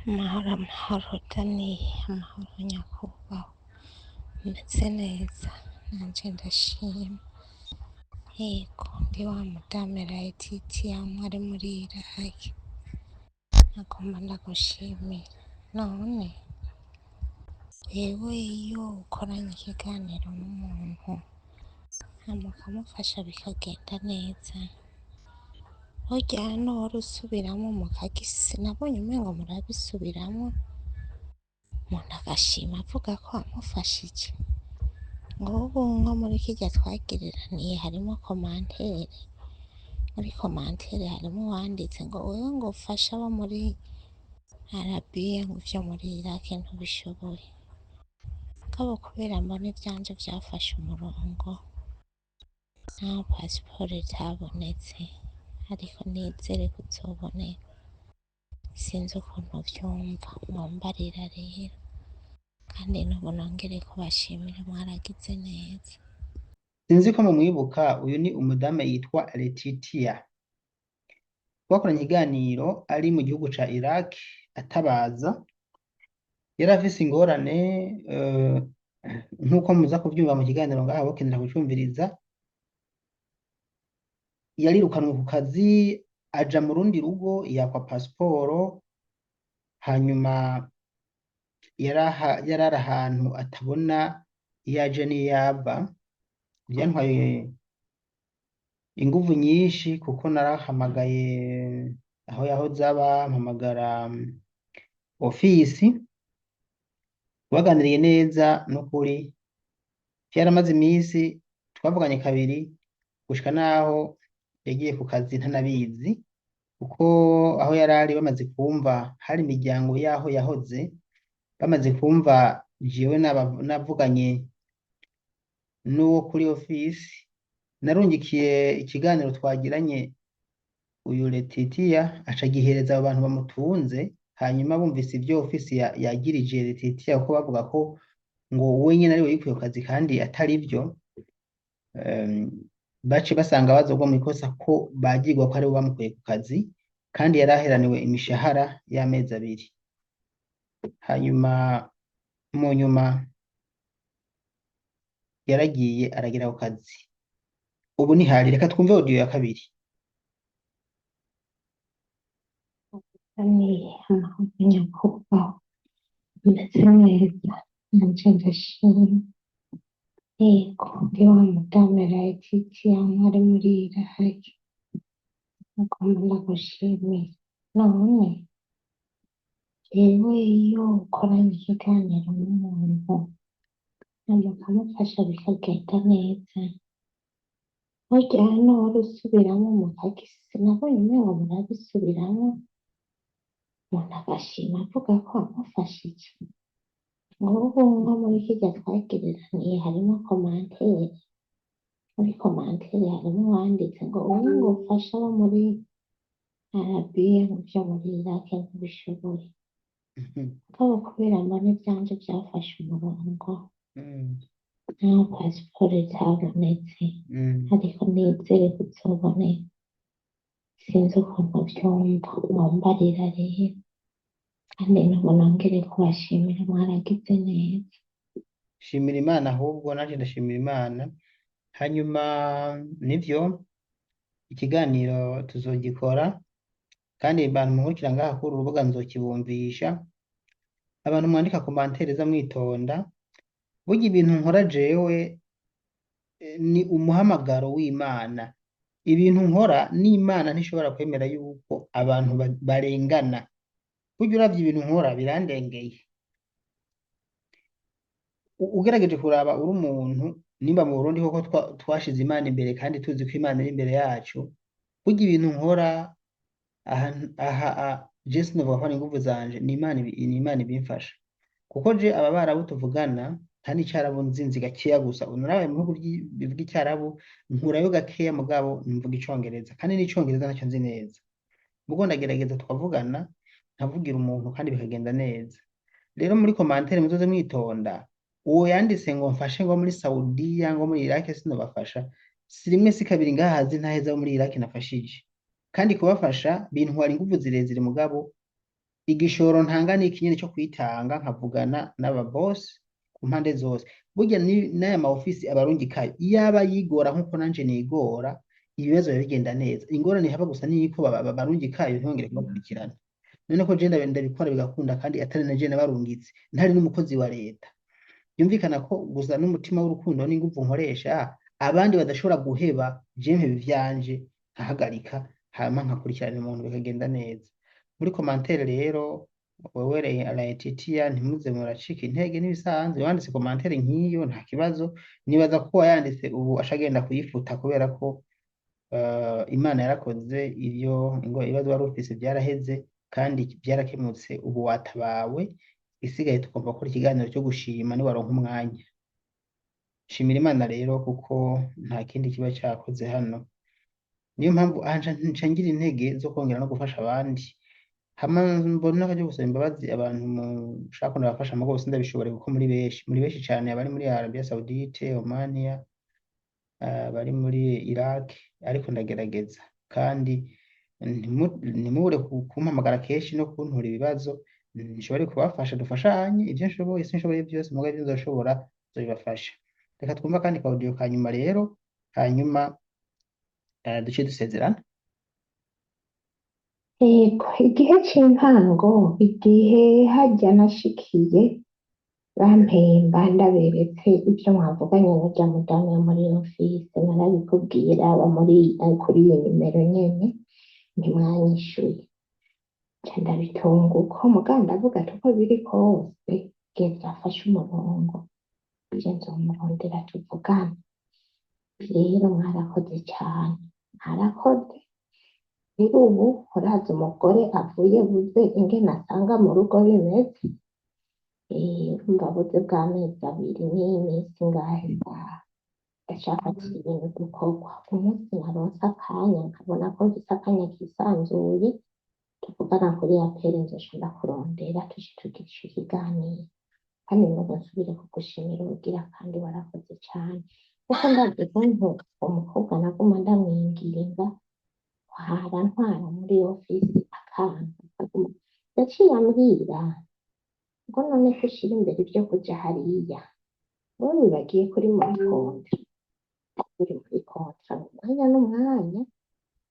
Amahoro amahoro Daniye, amahoro nyakubahwa, meze neza nanje ndashima. Yego ndi wa mudamu Laetitia mwari muri Iraki, nagomba ndagushimira. None wewe iyo ukoranye ikiganiro n'umuntu hama ukamufasha bikagenda neza, burya nuhora usubiramwo nabonye umengo murabisubiramwo, umuntu agashima avuga ko wamufashije. Ngubu nko muri kirya twagiriraniye harimo komantere, muri komantere harimo uwanditse ngo wewe ngo ufashe abo muri Arabiya ngo ivyo muri Iraki ntubishoboye. Mugabo kubera mbona ivyanje vyafashe umurongo, naho pasiporo itabonetse ariko nizere ko izoboneka, sinzi ukuntu vyumva, mwombarira rero kandi n'ubu nongere kubashimira, mwaragize neza. Sinzi ko mumwibuka, uyu ni umudamu yitwa Laetitia. Twakoranye ikiganiro ari mu gihugu ca Iraq atabaza, yari afise ingorane nk'uko muza kuvyumva mu kiganiro ngaha bokenera kucumviriza. Yarirukanwe ku kazi aja mu rundi rugo yakwa pasiporo, hanyuma yarari ahantu atabona iyo aje n'iyo yava. Vyantwaye inguvu nyinshi kuko narahamagaye aho yahoze aba, mpamagara ofisi, twaganiriye neza n'ukuri. Vyaramaze imisi twavuganye kabiri gushika naho yagiye ku kazi ntanabizi, kuko aho yarari bamaze kumva hari imiryango yaho yahoze, bamaze kumva jewe navuganye n'uwo kuri ofisi, narungikiye ikiganiro twagiranye uyu Laetitia aca gihereza abo bantu bamutunze. Hanyuma bumvise ivyo ofisi yagirije Laetitia kuko bavuga ko ngo we nyene ariwe yikuye ku kazi kandi atari vyo, bace basanga bazogwa mw'ikosa ko bagirwa ko aribo bamukuye ku kazi kandi yari aheraniwe imishahara y'amezi 2. Hanyuma mu nyuma yaragiye aragira ku kazi, ubu ntihari. Reka twumve audio ya kabiri. Daniye, amahoro nyakubahwa, meze neza nanje ndashima. Yego ndi wa mudamu Laetitia mwari muri Iraki, nagomba ndagushimira. None wewe iyo ukoranye ikiganiro n'umuntu hama ukamufasha bikagenda neza, burya nuhora usubiramwo nabonye umengo murabisubiramwo, umuntu agashima avuga ko wamufashije. Ngubu nko muri kirya twagiriraniye harimo komantere, muri komantere harimo uwanditse ngo wewe ngo ufashe abo muri Arabiya ngo ivyo muri Iraki ntubishoboye. Mugabo kubera mbona ivyanje vyafashe umurongo, naho pasiporo itabonetse ariko nizere ko izoboneka, sinzi ukuntu vyumva, mwombarira rero kandi n'ubu nongere kubashimira, mwaragize neza. Shimira Imana, ahubwo nanje ndashimira Imana. Hanyuma nivyo ikiganiro tuzogikora kandi abantu muhurikira ngaha kuri urubuga nzokibumvisha. Abantu mwandika komantere za mwitonda, burya ibintu nkora jewe ni umuhamagaro w'Imana. Ibintu nkora n'Imana ntishobora kwemera yuko abantu barengana. Burya uravye ibintu nkora birandengeye. Ugerageje kuraba uri umuntu, nimba mu Burundi koko twashize Imana imbere kandi tuzi ko Imana iri imbere yacu, burya ibintu nkora aha je sinovuga ko ari inguvu zanje, ni Imana ibimfasha. Kuko je aba barabu tuvugana nta n'icarabu nzinzi gakeya gusa. Narabaye mu bihugu bivuga icarabu nkurayo gakeya, mugabo mvuga icongereza kandi n'icongereza nacyo nzi neza. Mugo ndagerageza tukavugana, nkavugira umuntu kandi bikagenda neza. Rero muri komantere muzoze mwitonda, uwo yanditse ngo mfashe ngo muri Saudiya ngo muri Iraki sinobafasha, si rimwe si kabiri ngahazi ntaheza muri Iraki nafashije, kandi kubafasha bintwara inguvu zirezire, mugabo igishoro ntanga ni ikinyene cyo kwitanga nkavugana n'ababosi ku mpande zose. Burya n'aya ma ofisi abarungikayo iyaba yigora nkuko nanje nigora, ibibazo biba bigenda neza. Ingorane haba gusa niko barungikayo ntibongere kubakurikirana. None ko je ndabikora bigakunda kandi atari na je nabarungitse, ntari n'umukozi wa leta. Byumvikana ko gusa n'umutima w'urukundo n'inguvu nkoresha abandi badashobora guheba, je mpeba ivyanje nkahagarika, hama nkakurikirana umuntu bikagenda neza. Muri komantere rero, wewe Laetitia ntimuze muracika intege, n'ibisanzwe wanditse komantere nk'iyo nta kibazo. Nibaza ko wayanditse ubu ashagenda kuyifuta kubera ko Imana yarakoze ibyo ibibazo wari ufise byaraheze kandi byarakemutse, ubu watabawe. Isigaye tugomba gukora ikiganiro cyo gushima niwaronka umwanya. Shimira Imana rero kuko nta kindi kiba cyakoze hano. Niyo mpamvu nca ngira intege zo kongera no gufasha abandi. Hama mbona ko gusaba imbabazi abantu mushaka ndabafasha mu rwose ndabishobore kuko muri benshi cyane abari muri Arabia Saudite, Omania, bari muri Iraq, ariko ndagerageza kandi ntimubure kumpamagara kenshi no kuntura ibibazo nshobore kubafasha, dufashanye ibyo nshoboye, sinshoboye byose mugabo ibyo nzoshobora nzobibafasha. Reka twumva kandi ka audio ka nyuma rero, hanyuma duce dusezerana. Yego, igihe c'intango, igihe harya nashikiye bampemba ndaberetse ibyo mwavuganye n'urya mudamu yo muri ofisi, narabikubwira aba kuri iyo nimero nyene ntimwanyishuye, nca ndabitunguka mugabo ndavuga ati uko biri kose igihe byafashe umurongo ivyo nzomurondera tuvugane. Rero mwarakoze cane, mwarakoze. Rero ubu uraza umugore avuye buze ingene asanga mu rugo bimeze, urumva buze bw'amezi abiri n'iminsi ngahe ndashaka ibintu dukorwa. Umunsi naronse akanya nkabona ko mfise akanya kisanzuye, tuvugana kuri aperi nzoca ndakurondera tuje tugira ico kiganiro, kandi nubu nsubire kugushimira ubugira kandi warakoze cane, kuko ndazi ukuntu umukobwa naguma ndamwinginga hara ntwara muri ofisi akaguma yaciye ambwira ngo none ko ushira imbere ibyo kuja hariya wowe wibagiye kuri muri kontra, uri muri kontra umwanya n'umwanya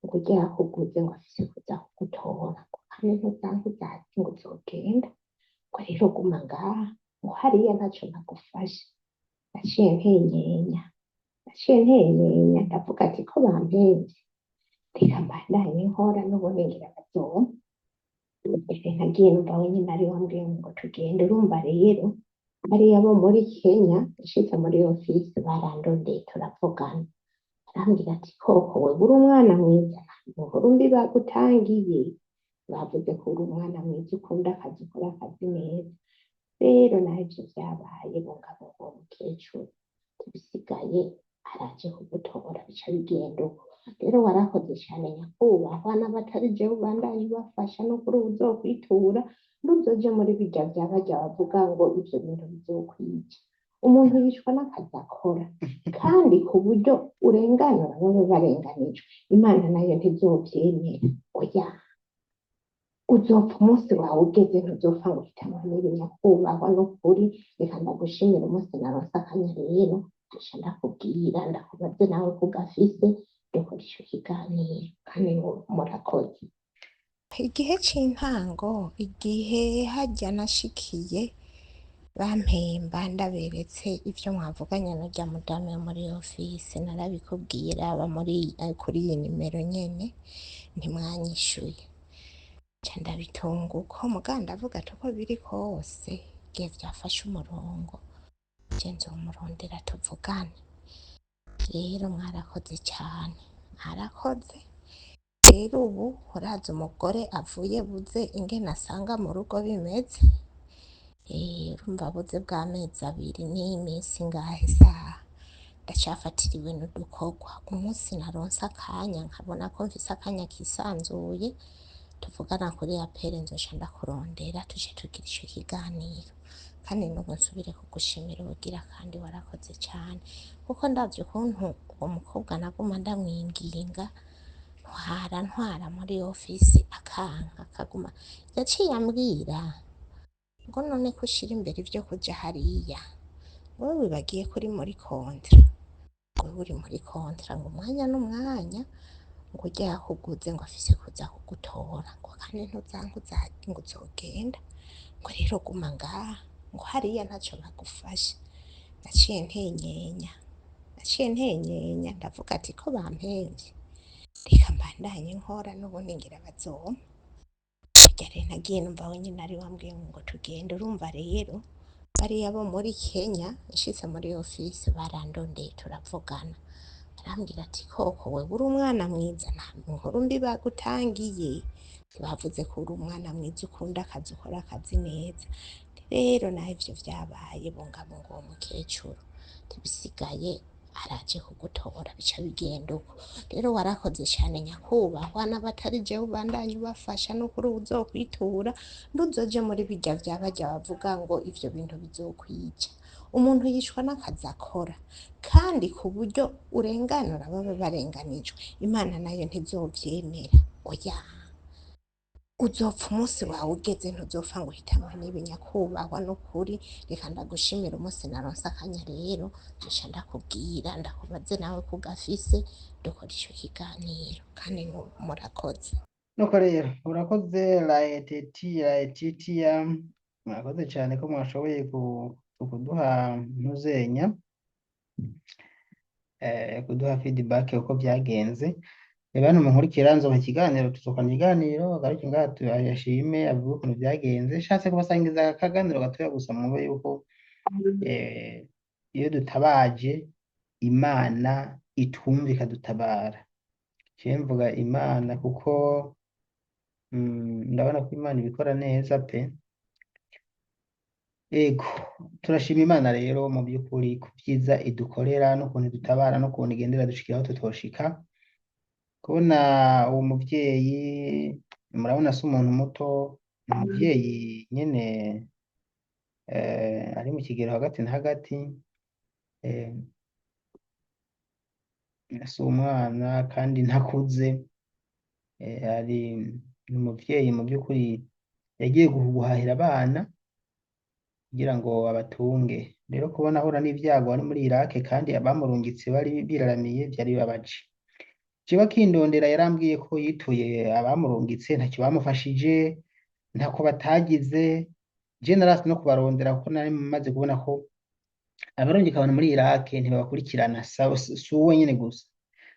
ngo ujye yakuguze ngo afise kuza kugutora kandi ntuzange uzazi ngo uzogenda, ngo rero guma ngaha ngo hariya ntaco nagufashe. Naciye ntenyenya ndavuga ati ko bampevye reka mbandanye nkora n'ubundi ngira bazompa. Nagiye numva wenyine ari wambwiye ngo tugende. Urumva rero bariya bo muri Kenya nshitse muri ofisi barandondeye turavugana, arambwira ati koko we uri umwana mwiza, inkuru mbi bagutangiye bavuze ko uri umwana mwiza ukunda akazi, ukora akazi neza. Rero navyo vyabaye bungabunga uwo mukecuru, bisigaye araje kugutora bica bigenda uko. Rero warakoze cyane nyakubahwa, n'abatari jewe ubandanye ubafasha no kuri uzokwitura ntuzoje muri birya vya barya bavuga ngo ivyo bintu bizokwica. Umuntu yicwa n'akazi akora kandi ku buryo urenganura bamwe barenganijwe, Imana nayo ntizovyemera. Oya, uzopfa umunsi wawe ugeze, ntuzopfa ngo uhitanywe n'ibi nyakubahwa. N'ukuri reka ndagushimira umunsi naronse akanya rero nca ndakubwira ndakubaze nawe kugafise dukora ico kiganiro kandi murakoze. Igihe c'intango, igihe harya nashikiye bampemba ndaberetse ibyo mwavuganye n'urya mudamu yo muri ofisi, narabikubwira aba kuri iyi nimero nyene ntimwanyishuye, nca ndabitunguka mugabo ndavuga ati uko biri kose igihe byafashe umurongo je nzomurondera tuvugane. Rero mwarakoze cyane, mwarakoze. Rero ubu uraza umugore avuye buze ingene asanga mu rugo bimeze, urumva buze bw'amezi abiri n'iminsi ngahe saha ndacafatira ibintu dukorwa. Umunsi naronse akanya nkabona ko mfise akanya kisanzuye, tuvugana kuri aperi nzoca ndakurondera tuje tugira ico kiganiro, kandi nubu nsubire kugushimira ubugira kandi warakoze cyane, kuko ndavye ukuntu uwo mukobwa naguma ndamwinginga ntwara muri ofisi akanka akaguma, yaciye ambwira ngo none ko ushira imbere ivyo kuja hariya, wowe wibagiye ko uri muri kontra, wewe uri muri kontra ngo umwanya n'umwanya ngo urya yakuguze ngo afise kuza kugutora, ngo kandi ntuzanka ngo uzogenda, ngo rero guma ngaha, ngo hariya ntaco bagufashe. Naciye ntenyenya ndavuga ati ko bampevye, reka mbandanye nkora n'ubundi ngira bazompa. Burya rero nagiye numva we nyene ari wambwiye ngo tugende. Urumva rero bariya bo muri Kenya, nshitse muri ofisi barandondeye turavugana, arambwira ati koko we uri umwana mwiza, nta nkuru mbi bagutangiye, bavuze ko uri umwana mwiza ukunda akazi, ukora akazi neza. Rero naho ivyo vyabaye bungabunga uwo mukecuru, bisigaye araje kugutora, bica bigenda uko. Rero warakoze cane nyakubahwa, n'abatari jewe ubandanye ubafasha, n'ukuri uzokwitura ntuzoje muri birya vya barya bavuga ngo ivyo bintu bizokwica. Umuntu yicwa n'akazi akora, kandi ku buryo urenganura baba barenganijwe, Imana nayo ntizovyemera. Oya, uzopfa umunsi wawe ugeze, ntuzopfa ngo uhitanwe n'ibi nyakubahwa. N'ukuri reka ndagushimira umunsi naronse akanya rero nzoca ndakubwira, ndakubaze nawe ko ugafise, dukora ico kiganiro, kandi murakoze. nuko rero urakoze Laetitia, murakoze cyane ko mwashoboye kuduha ntuzenya, kuduha feedback uko byagenze. Bantu munkurikira nzoba ikiganiro, tuzokana ikiganiro garuke ngaha tuyashime avuga ukuntu byagenze. Nshatse kubasangiza akaganiro gatoya gusa mwumve yuko iyo dutabaje Imana itwumva ikadutabara. Jewe mvuga Imana kuko ndabona ko Imana ibikora neza pe. Ego turashima Imana rero mu by'ukuri ku byiza idukorera, n'ukuntu idutabara, n'ukuntu igendera dushikira aho tutoshika. Kubona uwo muvyeyi, murabona si umuntu muto, ni umuvyeyi nyene ari mu kigero hagati na hagati, si umwana kandi ntakuze, ari umuvyeyi mu by'ukuri yagiye guhahira abana kugira ngo abatunge. Rero kubona ahura n'ivyago ari muri Irake kandi abamurungitse bari biraramiye, vyari bibabaje. Jewe akindondera yarambwiye ko yituye abamurungitse ntacyo bamufashije, ntako batagize. Je narasi no kubarondera kuko nari maze kubona ko abarungika abantu muri Irake ntibabakurikirana, si uwe nyene gusa.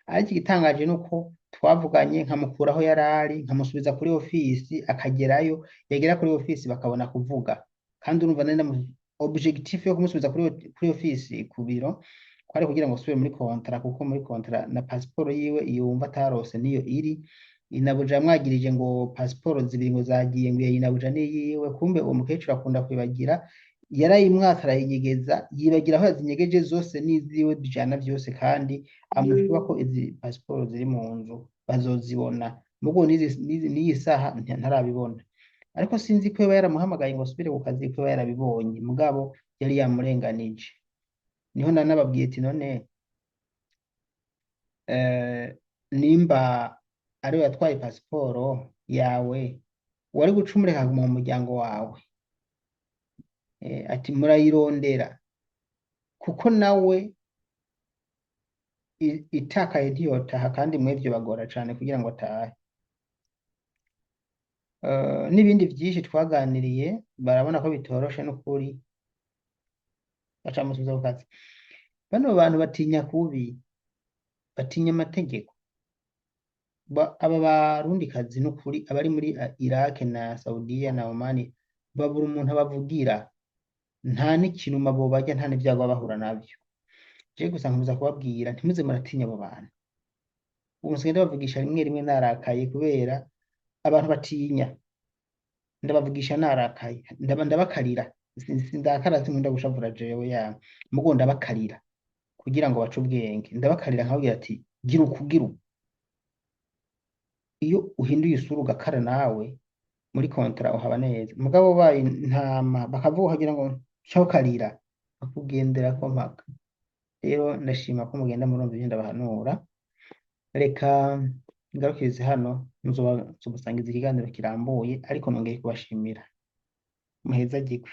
Ariko igitangaje nuko twavuganye, nkamukura aho yarari, nkamusubiza kuri ofisi, akagerayo, yagera kuri ofisi bakabona kuvuga. Kandi urumva nari objectif yo kumusubiza kuri ofisi ku biro kwari kugira ngo asubire muri kontra, kuko muri kontra na pasiporo yiwe yumva atarose niyo iri. Inabuja yamwagirije ngo pasiporo zibiri ngo zagiye, ngo inabuja niyiwe. Kumbe uwo mukecuru akunda kwibagira, yarayimwatsa arayinyegeza, yibagira aho yazinyegeje zose n'iziwe bijana vyose, kandi amushuba ko izi pasiporo ziri mu nzu bazozibona. Mugo n'iyi saha ntarabibona. Ariko sinzi ko yaba yaramuhamagaye ngo asubire ku kazi, ko yarabibonye, mugabo yari yamurenganije. Niho nanababwiye ati none nimba ariwe yatwaye pasiporo yawe, wari guca umureka mu muryango wawe, ati murayirondera, kuko nawe itakaye ntiyotaha, kandi mwebwe bagora cane kugira ngo atahe. N'ibindi vyinshi twaganiriye, barabona ko bitoroshe n'ukuri, bacamusubiza ku kazi. Bano bantu batinya kubi, batinya amategeko. Aba barundikazi n'ukuri abari muri Irake na Saudiya na Omani, babura umuntu abavugira, nta n'ikintu bobarya, nta n'ivyago bahura navyo. Je gusa nkomeza kubabwira ntimuze muratinya abo bantu. Ubu nsigaye ndabavugisha rimwe rimwe narakaye, kubera abantu batinya. Ndabavugisha narakaye, ndabakarira, sindakara sinkunda gushavura jewe mugo ndabakarira kugira ngo bace ubwenge. Ndabakarira nkababwira ati gira ukugira. Iyo uhinduye isura ugakara nawe muri kontra uhaba neza, mugabo baye intama bakavuga kugira ngo shokarira, bakugendera ko mpaka. Rero ndashima ko mugenda murumva ibyo ndabahanura. Reka ngarukirize hano, nzobasangiza ikiganiro kirambuye, ariko nongeye kubashimira. Muhezagirwe.